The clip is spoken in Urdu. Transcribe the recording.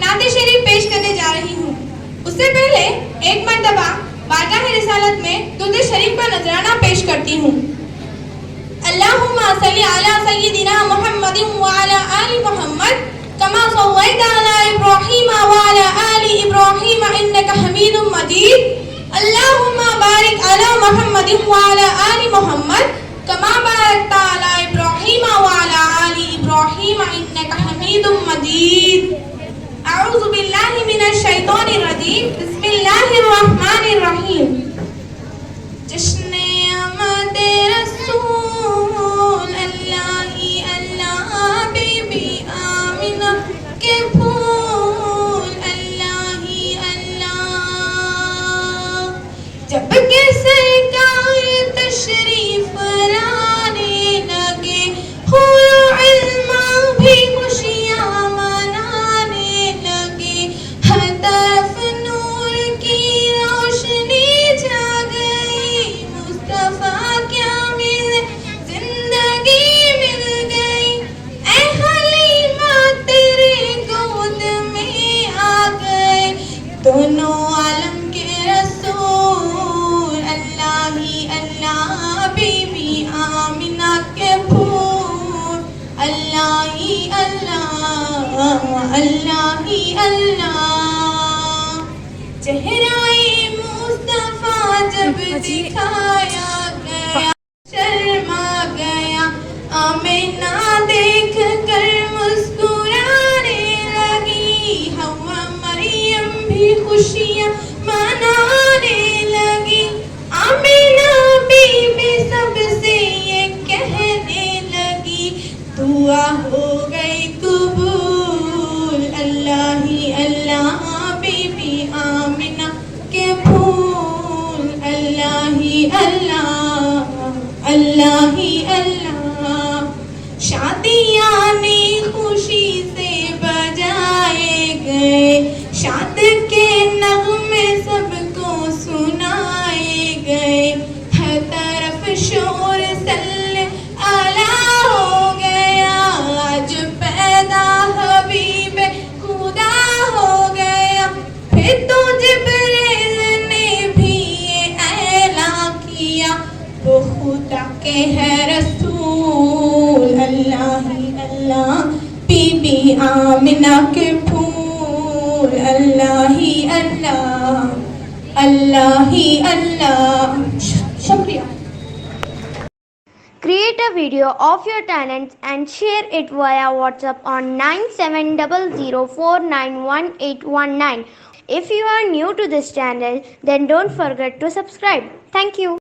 نعت شریف پیش کرنے جا رہی ہوں۔ اس سے پہلے ایک مرتبہ بارگاہ رسالت میں درود شریف کا نذرانہ پیش کرتی ہوں۔ اللہم صلی علی سیدنا محمد وعلی آل محمد کما صلیت علی ابراہیم وعلی آل ابراہیم انک حمید مجید۔ اللہم بارک علی محمد وعلی آل محمد کما بارکت علی ابراہیم وعلی آل ابراہیم انک حمید مجید۔ اعوذ باللہ من الشیطان الرجیم، بسم اللہ الرحمن الرحیم۔ جشن آمد رسول اللہ اللہ بی بی آمنہ کے پھول اللہ اللہ، جب کہ سرکار تشریف لانے لگے حور و علم بھی خوشیاں منانے لگے، ہر طرف نور کی روشنی چھا گئی، مصطفیٰ کیا ملے زندگی مل گئی، اے حلیمہ تیرے گود میں آ گئے دونوں عالم کے رسول اللہ ہی اللہ، بی بی آمنہ کے پھول اللہ ہی اللہ، اللہ ہی اللہ۔ چہرہ مصطفیٰ جب دکھایا گیا شرما گیا، آمنہ دیکھ کر مسکرانے لگی، حوا مریم بھی خوشیاں منانے لگی، آمنہ بی بی سب سے یہ کہنے لگی دعا ہو گئی قبول اللہ ہی اللہ، بی بی آمنہ کے پھول اللہ ہی اللہ، اللہ ہی اللہ۔ شادیاں نے خوشی سے بجائے گئے، شاد کے نغمے سب کو سنائے گئے، ہر طرف شور صلی اعلیٰ ہو گیا، آج پیدا حبیب خدا ہو گیا۔ پھر تو جبریل نے بھی یہ اعلان کیا وہ خدا کے ہے رسول اللہ ہی اللہ، بی بی آمنہ کے پھول اللہ ہی اللہ، اللہ ہی اللہ۔ شکریہ۔ Create a video of your talents and share it via WhatsApp on 9700491819. If you are new to this channel, then don't forget to subscribe. Thank you.